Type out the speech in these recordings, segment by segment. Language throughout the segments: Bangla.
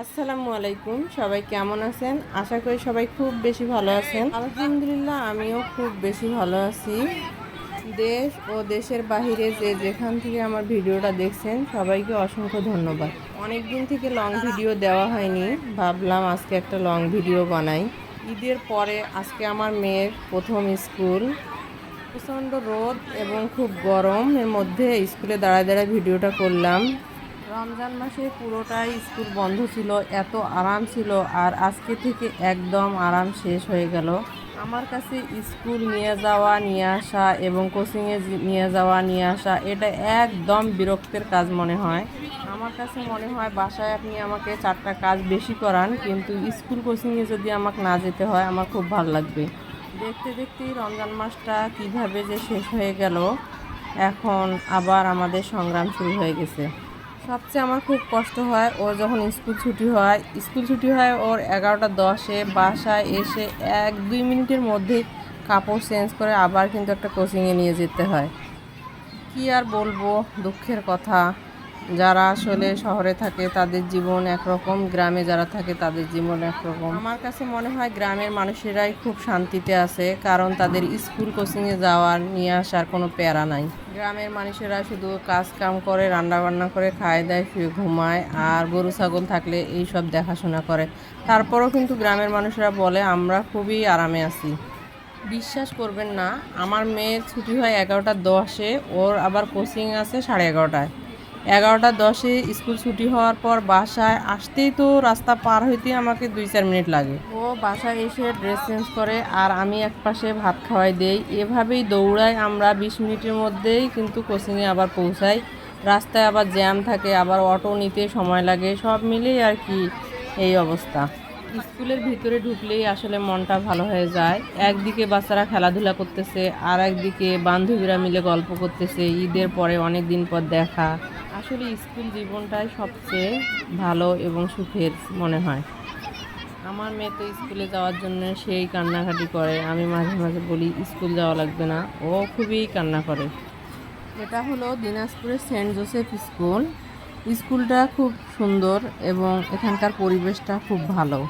আসসালামু আলাইকুম, সবাই কেমন আছেন? আশা করি সবাই খুব বেশি ভালো আছেন। আলহামদুলিল্লাহ, আমিও খুব বেশি ভালো আছি। দেশ ও দেশের বাহিরে যে যেখান থেকে আমার ভিডিওটা দেখছেন সবাইকে অসংখ্য ধন্যবাদ। অনেক দিন থেকে লং ভিডিও দেওয়া হয়নি, ভাবলাম আজকে একটা লং ভিডিও বানাই। ঈদের পরে আজকে আমার মেয়ের প্রথম স্কুল। প্রচণ্ড রোদ এবং খুব গরমের মধ্যে স্কুলে দাঁড়ায় দাঁড়ায় ভিডিওটা করলাম। রমজান মাসে পুরোটাই স্কুল বন্ধ ছিল, এত আরাম ছিল, আর আজকে থেকে একদম আরাম শেষ হয়ে গেল। আমার কাছে স্কুল নিয়ে যাওয়া নিয়ে আসা এবং কোচিংয়ে নিয়ে যাওয়া নিয়ে আসা এটা একদম বিরক্তের কাজ মনে হয়। আমার কাছে মনে হয় বাসায় আপনি আমাকে 4টা কাজ বেশি করান, কিন্তু স্কুল কোচিংয়ে যদি আমাকে না যেতে হয় আমার খুব ভালো লাগবে। দেখতে দেখতেই রমজান মাসটা কিভাবে যে শেষ হয়ে গেল, এখন আবার আমাদের সংগ্রাম শুরু হয়ে গেছে। সবচেয়ে আমার খুব কষ্ট হয় ওর যখন স্কুল ছুটি হয় ওর 11টা 10-এ বাসায় এসে 1-2 মিনিটের মধ্যে কাপড় চেঞ্জ করে আবার কিন্তু একটা কোচিংয়ে নিয়ে যেতে হয়। কি আর বলবো, দুঃখের কথা। যারা আসলে শহরে থাকে তাদের জীবন একরকম, গ্রামে যারা থাকে তাদের জীবন একরকম। আমার কাছে মনে হয় গ্রামের মানুষেরাই খুব শান্তিতে আছে, কারণ তাদের স্কুল কোচিংয়ে যাওয়ার নিয়ে আসার কোনো প্যারা নাই। গ্রামের মানুষেরা শুধু কাজ কাম করে, রান্না বান্না করে, খায় দায়, শুয়ে ঘুমায়, আর গরু ছাগল থাকলে এই সব দেখাশোনা করে। তারপরেও কিন্তু গ্রামের মানুষেরা বলে আমরা খুবই আরামে আছি। বিশ্বাস করবেন না, আমার মেয়ের ছুটি হয় 11টা 10-এ, ওর আবার কোচিং আছে 11:30টায়। 11টা 10-এ স্কুল ছুটি হওয়ার পর বাসায় আসতেই তো রাস্তা পার হইতে আমাকে 2-4 মিনিট লাগে। ও বাসায় এসে ড্রেস চেঞ্জ করে আর আমি একপাশে ভাত খাওয়াই দেই, এভাবেই দৌড়াই আমরা 20 মিনিটের মধ্যেই কিন্তু কোচিংয়ে আবার পৌঁছাই। রাস্তায় আবার জ্যাম থাকে, আবার অটো নিতে সময় লাগে, সব মিলেই আর কি এই অবস্থা। স্কুলের ভিতরে ঢুকলেই আসলে মনটা ভালো হয়ে যায়। একদিকে বাচ্চারা খেলাধুলা করতেছে, আর একদিকে বান্ধবীরা মিলে গল্প করতেছে, ঈদের পরে অনেক দিন পর দেখা। আসলে স্কুল জীবনটাই সবচেয়ে ভালো এবং সুখের মনে হয়। আমার মেয়ে তো স্কুলে যাওয়ার জন্য সেই কান্নাকাটি করে, আমি মাঝে মাঝে বলি স্কুল যাওয়া লাগবে না, ও খুবই কান্না করে। এটা হলো দিনাজপুরের সেন্ট জোসেফ স্কুল। স্কুলটা খুব সুন্দর এবং এখানকার পরিবেশটা খুব ভালো।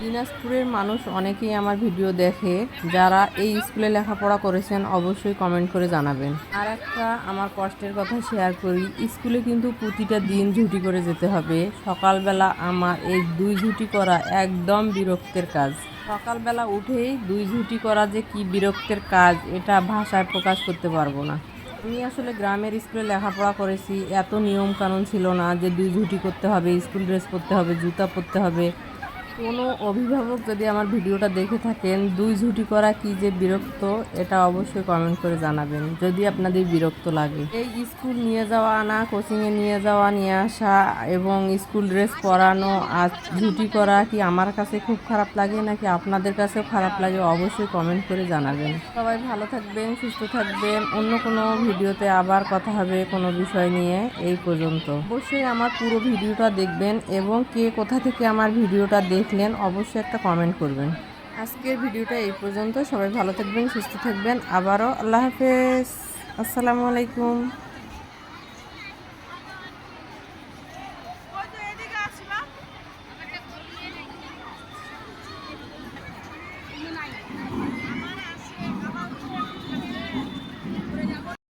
দিনাজপুরের মানুষ অনেকেই আমার ভিডিও দেখে, যারা এই স্কুলে লেখাপড়া করেছেন অবশ্যই কমেন্ট করে জানাবেন। আর একটা আমার কষ্টের কথা শেয়ার করি, স্কুলে কিন্তু প্রতিটা দিন ছুটি করে যেতে হবে। সকালবেলা আমার এই 2 ছুটি করা একদম বিরক্তের কাজ। সকালবেলা উঠেই 2 ছুটি করা যে কি বিরক্তের কাজ, এটা ভাষায় প্রকাশ করতে পারবো না। আমি আসলে গ্রামের স্কুলে লেখাপড়া করেছি, এত নিয়ম কানুন ছিল না যে 2 ছুটি করতে হবে, স্কুল ড্রেস পরতে হবে, জুতা পরতে হবে। কোনো অভিভাবক যদি আমার ভিডিওটা দেখে থাকেন, 2 ছুটি করা কি যে বিরক্ত, এটা অবশ্যই কমেন্ট করে জানাবেন যদি আপনাদের বিরক্ত লাগে। এই স্কুল নিয়ে যাওয়া আনা, কোচিংয়ে নিয়ে যাওয়া নিয়ে আসা এবং স্কুল ড্রেস পরানো আর ছুটি করা কি আমার কাছে খুব খারাপ লাগে নাকি আপনাদের কাছেও খারাপ লাগে, অবশ্যই কমেন্ট করে জানাবেন। সবাই ভালো থাকবেন, সুস্থ থাকবেন। অন্য কোনো ভিডিওতে আবার কথা হবে কোনো বিষয় নিয়ে। এই পর্যন্ত অবশ্যই আমার পুরো ভিডিওটা দেখবেন এবং কে কোথা থেকে আমার ভিডিওটা দেখলেন অবশ্যই একটা কমেন্ট করবেন। আজকের ভিডিওটা এই পর্যন্ত। সবাই ভালো থাকবেন, সুস্থ থাকবেন। আবারও আল্লাহ হাফেজ, আসসালামু আলাইকুম।